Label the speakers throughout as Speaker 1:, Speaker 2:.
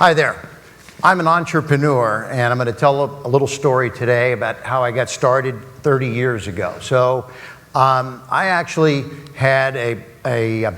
Speaker 1: Hi there. I'm an entrepreneur, and I'm going to tell a little story today about how I got started 30 years ago. So I actually had a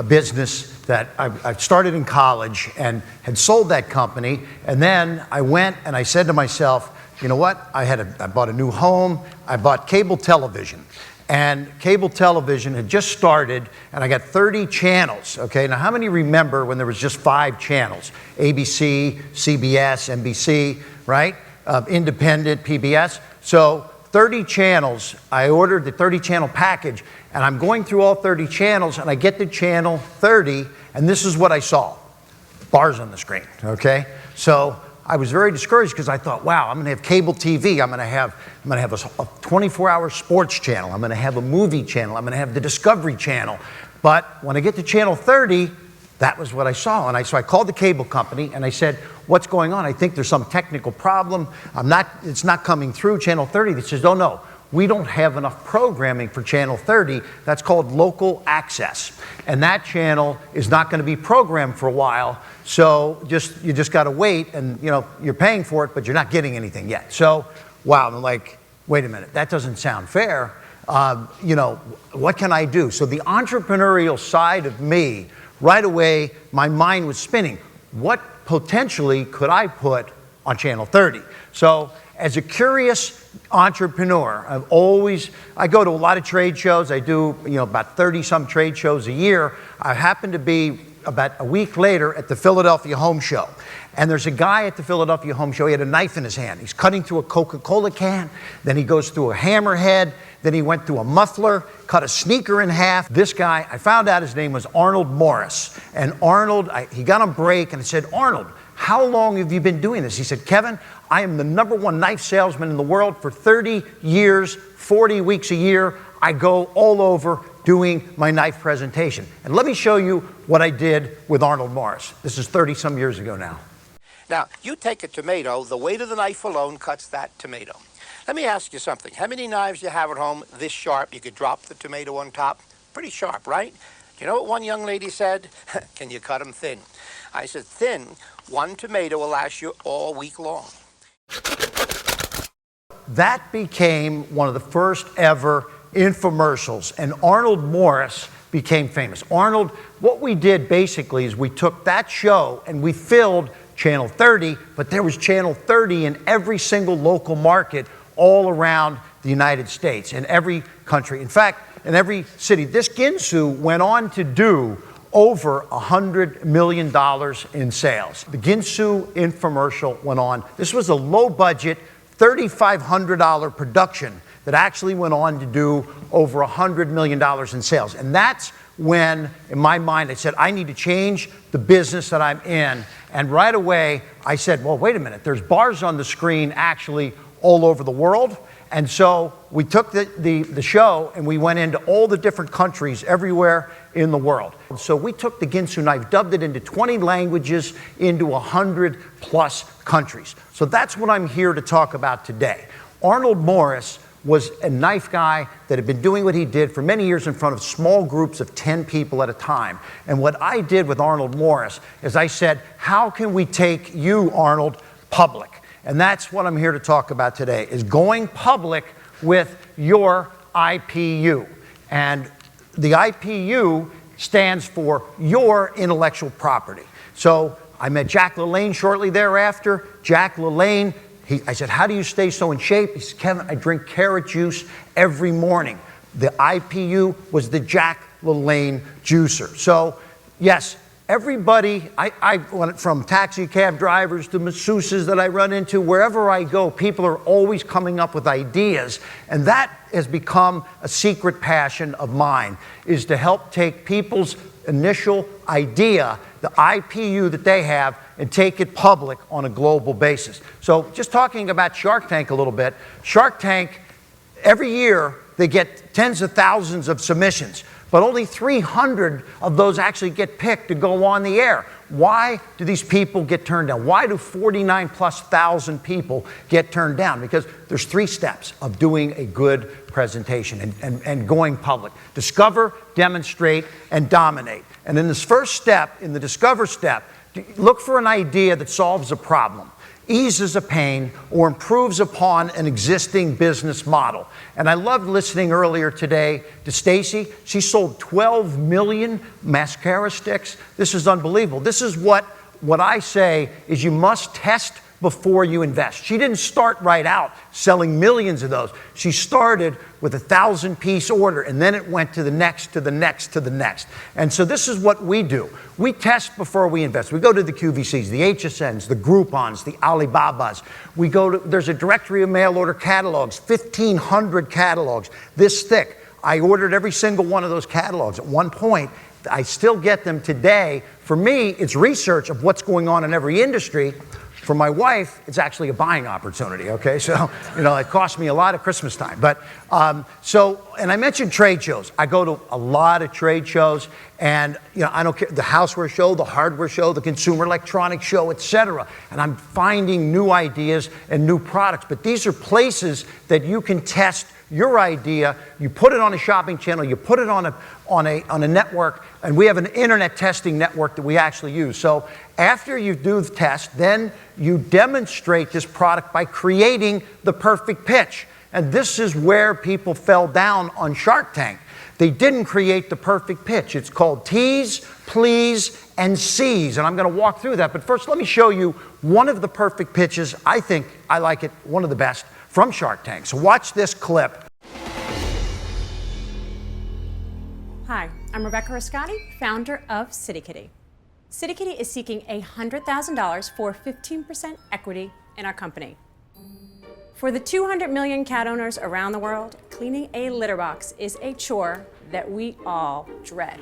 Speaker 1: business that I started in college and had sold that company, and then I went and I said to myself, you know what, I bought a new home, I bought cable television. And cable television had just started, and I got 30 channels, okay? Now, how many remember when there was just 5 channels? ABC, CBS, NBC, right? Independent, PBS. So 30 channels, I ordered the 30-channel package, and I'm going through all 30 channels, and I get to channel 30, and this is what I saw. Bars on the screen, okay? So I was very discouraged because I thought, wow, I'm going to have cable TV. I'm going to have a 24-hour sports channel. I'm going to have a movie channel. I'm going to have the Discovery Channel. But when I get to channel 30, that was what I saw. And so I called the cable company and I said, what's going on? I think there's some technical problem. It's not coming through channel 30. They says, oh no, we don't have enough programming for channel 30. That's called local access. And that channel is not going to be programmed for a while. So you just got to wait, and you're paying for it, but you're not getting anything yet. So, wow, I'm like, wait a minute, that doesn't sound fair. What can I do? So the entrepreneurial side of me, right away, my mind was spinning. What potentially could I put on channel 30? So as a curious entrepreneur, I go to a lot of trade shows. I do, about 30-some trade shows a year. I happen to be about a week later at the Philadelphia Home Show. And there's a guy at the Philadelphia Home Show, he had a knife in his hand. He's cutting through a Coca-Cola can, then he goes through a hammerhead, then he went through a muffler, cut a sneaker in half. This guy, I found out his name was Arnold Morris. And Arnold, he got on break and I said, Arnold, how long have you been doing this? He said, Kevin, I am the #1 knife salesman in the world for 30 years, 40 weeks a year. I go all over doing my knife presentation. And let me show you what I did with Arnold Morris. This is 30-some years ago now.
Speaker 2: Now, you take a tomato, the weight of the knife alone cuts that tomato. Let me ask you something. How many knives do you have at home this sharp? You could drop the tomato on top. Pretty sharp, right? You know what one young lady said? Can you cut them thin? I said, thin, 1 tomato will last you all week long.
Speaker 1: That became one of the first ever infomercials, and Arnold Morris became famous. Arnold, what we did basically is we took that show and we filled channel 30, but there was channel 30 in every single local market all around the United States, in every country. In fact, in every city. This Ginsu went on to do over $100 million in sales. The Ginsu infomercial went on. This was a low-budget, $3,500 production that actually went on to do over $100 million in sales. And that's when, in my mind, I said, I need to change the business that I'm in. And right away, I said, well, wait a minute, there's bars on the screen actually all over the world. And so we took the show and we went into all the different countries everywhere in the world. And so we took the Ginsu knife, dubbed it into 20 languages, into 100+ countries. So that's what I'm here to talk about today. Arnold Morris was a knife guy that had been doing what he did for many years in front of small groups of 10 people at a time. And what I did with Arnold Morris is I said, how can we take you, Arnold, public? And that's what I'm here to talk about today, is going public with your IPU. And the IPU stands for your intellectual property. So I met Jack LaLanne shortly thereafter. Jack LaLanne, I said, how do you stay so in shape? He said, Kevin, I drink carrot juice every morning. The IPU was the Jack LaLanne juicer. So yes, everybody, I went from taxi cab drivers to masseuses that I run into, wherever I go, people are always coming up with ideas. And that has become a secret passion of mine, is to help take people's initial idea, the IPU that they have, and take it public on a global basis. So just talking about Shark Tank a little bit, Shark Tank, every year they get tens of thousands of submissions, but only 300 of those actually get picked to go on the air. Why do these people get turned down? Why do 49,000+ people get turned down? Because there's 3 steps of doing a good presentation and going public. Discover, demonstrate, and dominate. And in this first step, in the discover step, Look for an idea that solves a problem, eases a pain, or improves upon an existing business model. And I loved listening earlier today to Stacy. She sold 12 million mascara sticks. This is unbelievable. This is what I say is you must test before you invest. She didn't start right out selling millions of those. She started with a 1,000-piece order, and then it went to the next, to the next, to the next. And so this is what we do. We test before we invest. We go to the QVCs, the HSNs, the Groupons, the Alibabas. We go to, there's a directory of mail order catalogs, 1,500 catalogs, this thick. I ordered every single one of those catalogs at one point. I still get them today. For me, it's research of what's going on in every industry. For my wife, it's actually a buying opportunity, okay? So, it cost me a lot at Christmas time. But, and I mentioned trade shows. I go to a lot of trade shows, and, I don't care, the houseware show, the hardware show, the consumer electronics show, etc. And I'm finding new ideas and new products. But these are places that you can test your idea. You put it on a shopping channel, you put it on a network, and we have an internet testing network that we actually use. So after you do the test, then you demonstrate this product by creating the perfect pitch. And this is where people fell down on Shark Tank. They didn't create the perfect pitch. It's called tease, please, and seize. And I'm going to walk through that. But first, let me show you one of the perfect pitches. I think I like it, one of the best, from Shark Tank. So watch this clip.
Speaker 3: Hi, I'm Rebecca Rascati, founder of CityKitty. CityKitty is seeking $100,000 for 15% equity in our company. For the 200 million cat owners around the world, cleaning a litter box is a chore that we all dread.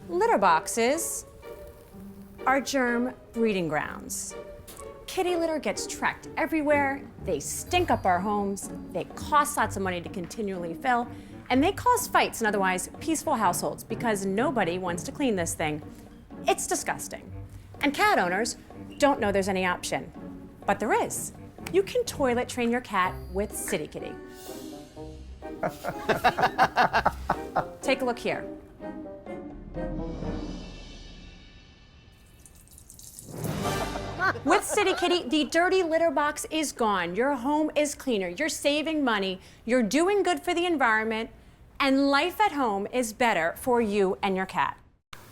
Speaker 3: Litter boxes are germ breeding grounds. Kitty litter gets tracked everywhere, they stink up our homes, they cost lots of money to continually fill, and they cause fights in otherwise peaceful households because nobody wants to clean this thing. It's disgusting. And cat owners don't know there's any option. But there is. You can toilet train your cat with CityKitty. Take a look here. With CityKitty, the dirty litter box is gone. Your home is cleaner. You're saving money. You're doing good for the environment. And life at home is better for you and your cat.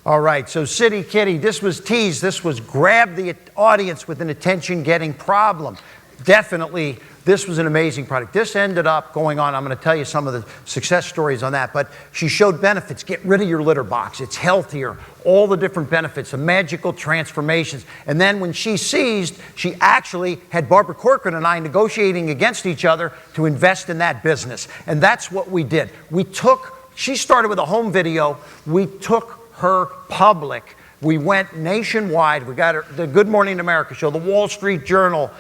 Speaker 1: All right, so CityKitty, this was tease. This was grab the audience with an attention-getting problem. Definitely, this was an amazing product. This ended up going on, I'm going to tell you some of the success stories on that, but she showed benefits. Get rid of your litter box. It's healthier. All the different benefits, the magical transformations. And then when she seized, she actually had Barbara Corcoran and I negotiating against each other to invest in that business. And that's what we did. She started with a home video. We took her public. We went nationwide. We got her, the Good Morning America show, the Wall Street Journal,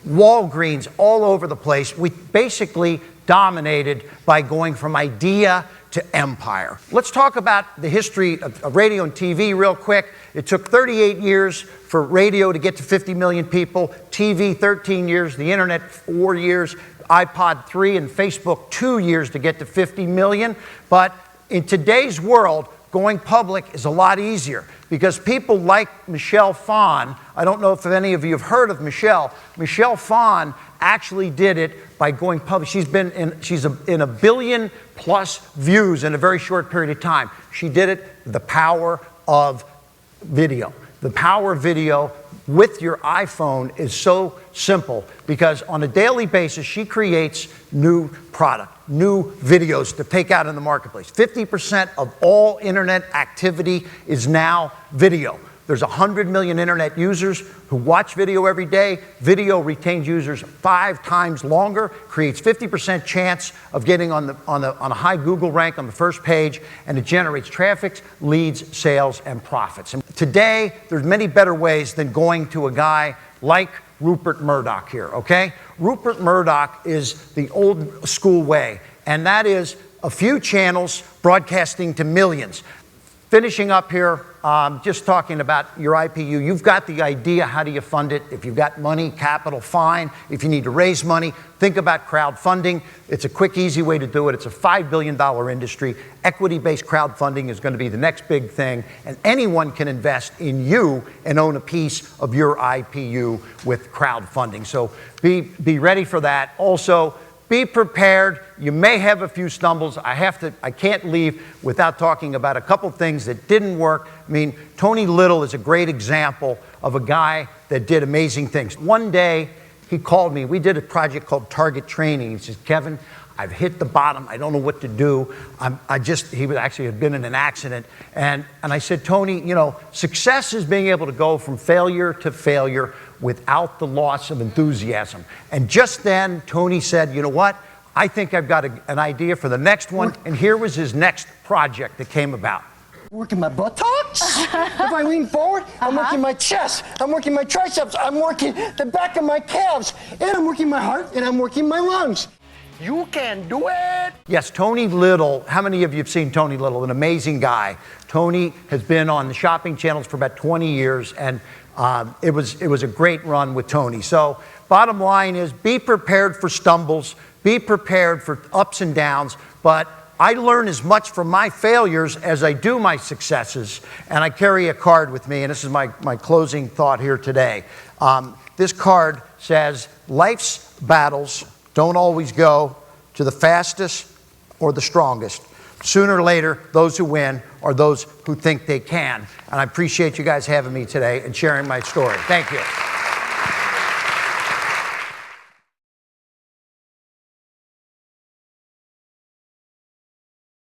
Speaker 1: Walgreens, all over the place. We basically dominated by going from idea to empire. Let's talk about the history of radio and TV real quick. It took 38 years for radio to get to 50 million people, TV 13 years, the internet 4 years, iPod 3 and Facebook 2 years to get to 50 million. But in today's world, going public is a lot easier because people like Michelle Phan, I don't know if any of you have heard of Michelle. Michelle Phan actually did it by going public. She's in a billion plus views in a very short period of time. She did it with the power of video. The power of video with your iPhone is so simple because on a daily basis, she creates new product, new videos to take out in the marketplace. 50% of all internet activity is now video. There's 100 million internet users who watch video every day. Video retains users 5 times longer, creates 50% chance of getting on a high Google rank on the first page, and it generates traffic, leads, sales, and profits. And today, there's many better ways than going to a guy like Rupert Murdoch here, okay? Rupert Murdoch is the old school way, and that is a few channels broadcasting to millions. Finishing up here, just talking about your IPU. You've got the idea, how do you fund it? If you've got money, capital, fine. If you need to raise money, think about crowdfunding. It's a quick, easy way to do it. It's a $5 billion industry. Equity-based crowdfunding is going to be the next big thing, and anyone can invest in you and own a piece of your IPU with crowdfunding. So be ready for that. Also, be prepared. You may have a few stumbles. I can't leave without talking about a couple things that didn't work. I mean, Tony Little is a great example of a guy that did amazing things. One day, he called me. We did a project called Target Training. He says, Kevin, I've hit the bottom. I don't know what to do. He actually had been in an accident. And I said, Tony, you know, success is being able to go from failure to failure without the loss of enthusiasm. And just then, Tony said, you know what? I think I've got an idea for the next one. And here was his next project that came about.
Speaker 4: Working my buttocks. If I lean forward, I'm working my chest. I'm working my triceps. I'm working the back of my calves. And I'm working my heart, and I'm working my lungs. You can do it!
Speaker 1: Yes, Tony Little. How many of you have seen Tony Little? An amazing guy. Tony has been on the shopping channels for about 20 years, and it was a great run with Tony. So bottom line is, be prepared for stumbles, be prepared for ups and downs, but I learn as much from my failures as I do my successes, and I carry a card with me, and this is my closing thought here today. This card says, life's battles don't always go to the fastest or the strongest. Sooner or later, those who win are those who think they can. And I appreciate you guys having me today and sharing my story. Thank you.